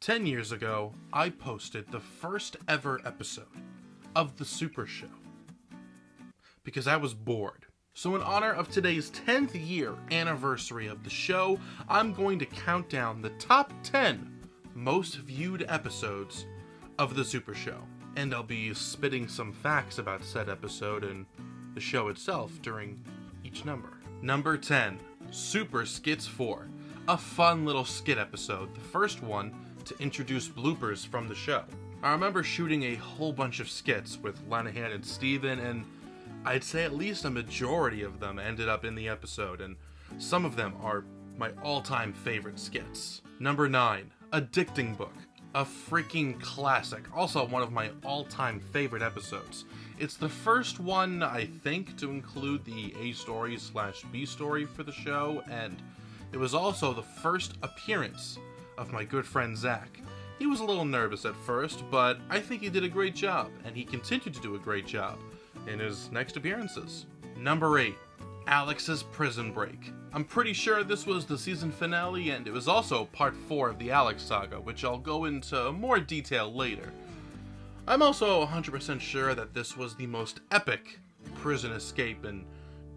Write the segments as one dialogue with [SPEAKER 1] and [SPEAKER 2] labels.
[SPEAKER 1] 10 years ago, I posted the first ever episode of The Super Show because I was bored. So in honor of today's 10th year anniversary of the show, I'm going to count down the top 10 most viewed episodes of The Super Show. And I'll be spitting some facts about said episode and the show itself during each number. Number 10, Super Skits 4. A fun little skit episode, the first one to introduce bloopers from the show. I remember shooting a whole bunch of skits with Lanahan and Steven, and I'd say at least a majority of them ended up in the episode, and some of them are my all-time favorite skits. Number 9, Addicting Book. A freaking classic, also one of my all-time favorite episodes. It's the first one, I think, to include the A story / B story for the show, and it was also the first appearance of my good friend Zach. He was a little nervous at first, but I think he did a great job, and he continued to do a great job in his next appearances. Number 8, Alex's Prison Break. I'm pretty sure this was the season finale, and it was also part 4 of the Alex saga, which I'll go into more detail later. I'm also 100% sure that this was the most epic prison escape in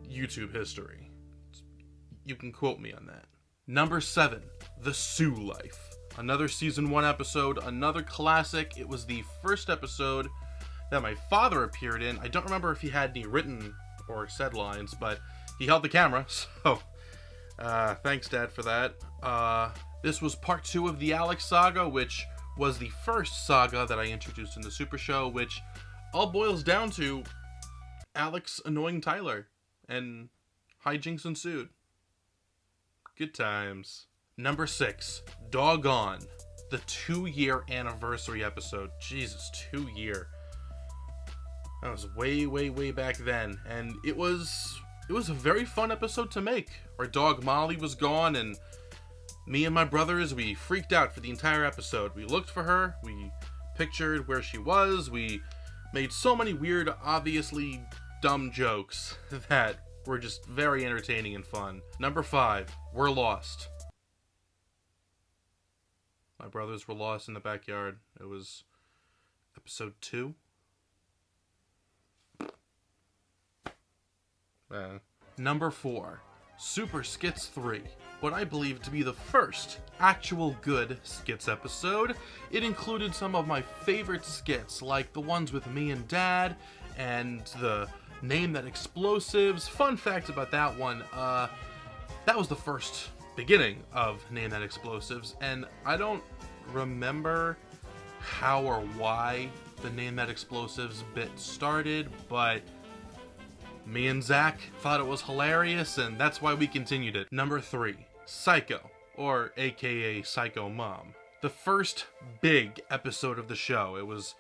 [SPEAKER 1] YouTube history. You can quote me on that. Number 7, The Sue Life. Another season 1 episode, another classic. It was the first episode that my father appeared in. I don't remember if he had any written or said lines, but he held the camera, so thanks, Dad, for that. This was part 2 of the Alex saga, which was the first saga that I introduced in the Super Show, which all boils down to Alex annoying Tyler, and hijinks ensued. Good times. Number 6, Doggone. The 2-year anniversary episode. Jesus, 2 year. That was way back then, and it was a very fun episode to make. Our dog Molly was gone, and me and my brothers, we freaked out for the entire episode. We looked for her, we pictured where she was, we made so many weird, obviously dumb jokes that were just very entertaining and fun. Number 5, We're Lost. My brothers were lost in the backyard. It was episode 2. Number 4, Super Skits 3. What I believe to be the first actual good skits episode. It included some of my favorite skits, like the ones with me and Dad, and the Name That Explosives. Fun fact about that one, that was the first beginning of Name That Explosives, and I don't remember how or why the Name That Explosives bit started, but me and Zach thought it was hilarious, and that's why we continued it. Number 3, Psycho, or aka Psycho Mom. The first big episode of the show. It was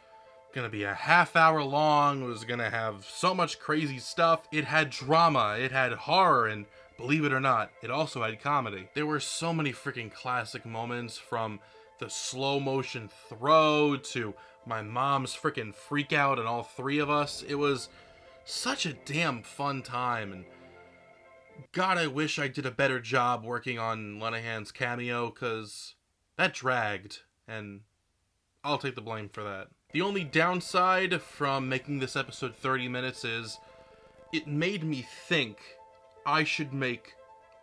[SPEAKER 1] gonna be a half-hour long, it was gonna have so much crazy stuff. It had drama, it had horror, and believe it or not, it also had comedy. There were so many freaking classic moments, from the slow motion throw to my mom's freaking freak out and all 3 of us. It was such a damn fun time, and God, I wish I did a better job working on Lenahan's cameo, cause that dragged, and I'll take the blame for that. The only downside from making this episode 30 minutes is it made me think I should make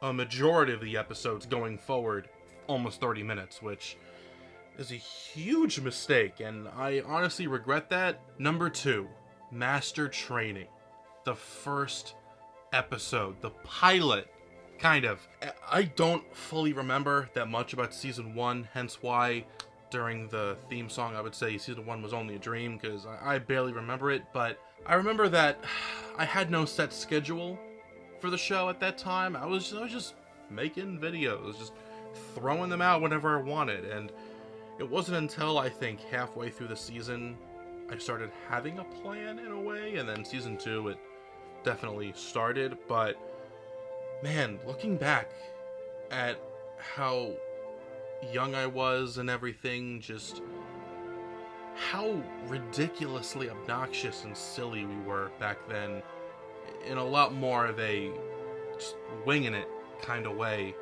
[SPEAKER 1] a majority of the episodes going forward almost 30 minutes, which is a huge mistake, and I honestly regret that. Number 2, Master Training. The first episode, the pilot, kind of. I don't fully remember that much about season 1, hence why during the theme song I would say season 1 was only a dream, because I barely remember it, but I remember that I had no set schedule for the show at that time. I was just making videos, just throwing them out whenever I wanted, and it wasn't until I think halfway through the season I started having a plan in a way, and then season 2 it definitely started. But man, looking back at how young I was and everything, just how ridiculously obnoxious and silly we were back then, in a lot more of a just winging it kind of way,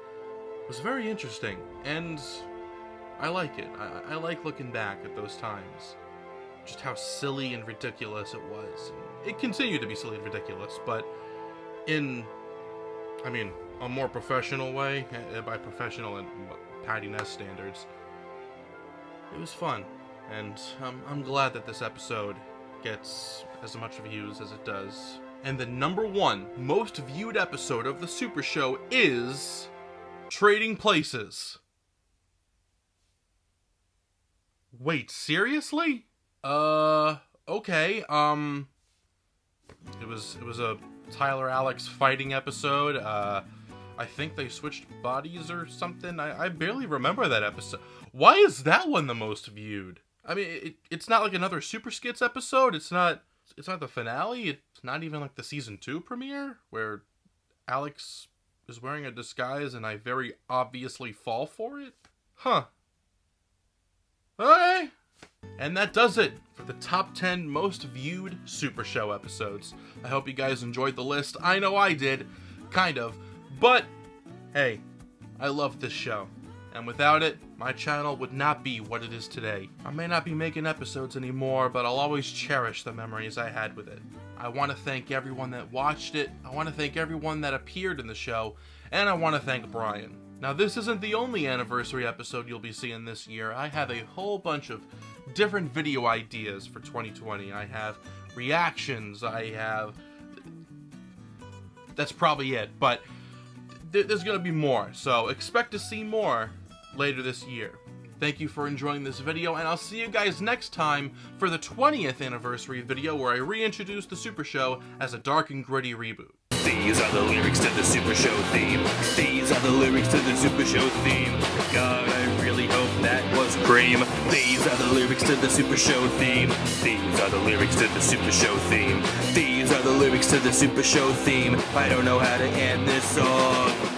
[SPEAKER 1] was very interesting. And I like it. I like looking back at those times. Just how silly and ridiculous it was. It continued to be silly and ridiculous, but in, I mean, a more professional way, by professional and PattyNest standards, it was fun. And I'm glad that this episode gets as much views as it does. And the #1 most viewed episode of the Super Show is Trading Places. Wait, seriously? Okay, it was a Tyler Alex fighting episode. I think they switched bodies or something. I barely remember that episode. Why is that one the most viewed? I mean, it's not like another Super Skits episode. It's not the finale. It's not even like the season 2 premiere where Alex is wearing a disguise and I very obviously fall for it. Huh. Okay. And that does it for the top 10 most viewed Super Show episodes. I hope you guys enjoyed the list. I know I did, kind of. But, hey, I love this show. And without it, my channel would not be what it is today. I may not be making episodes anymore, but I'll always cherish the memories I had with it. I want to thank everyone that watched it. I want to thank everyone that appeared in the show. And I want to thank Brian. Now, this isn't the only anniversary episode you'll be seeing this year. I have a whole bunch of different video ideas for 2020. I have reactions. That's probably it. But there's going to be more. So expect to see more later this year. Thank you for enjoying this video, and I'll see you guys next time for the 20th anniversary video where I reintroduce the Super Show as a dark and gritty reboot.
[SPEAKER 2] These are the lyrics to the Super Show theme. These are the lyrics to the Super Show theme. God, I really hope that was cream. These are the lyrics to the Super Show theme. These are the lyrics to the Super Show theme. These are the lyrics to the Super Show theme. I don't know how to end this song.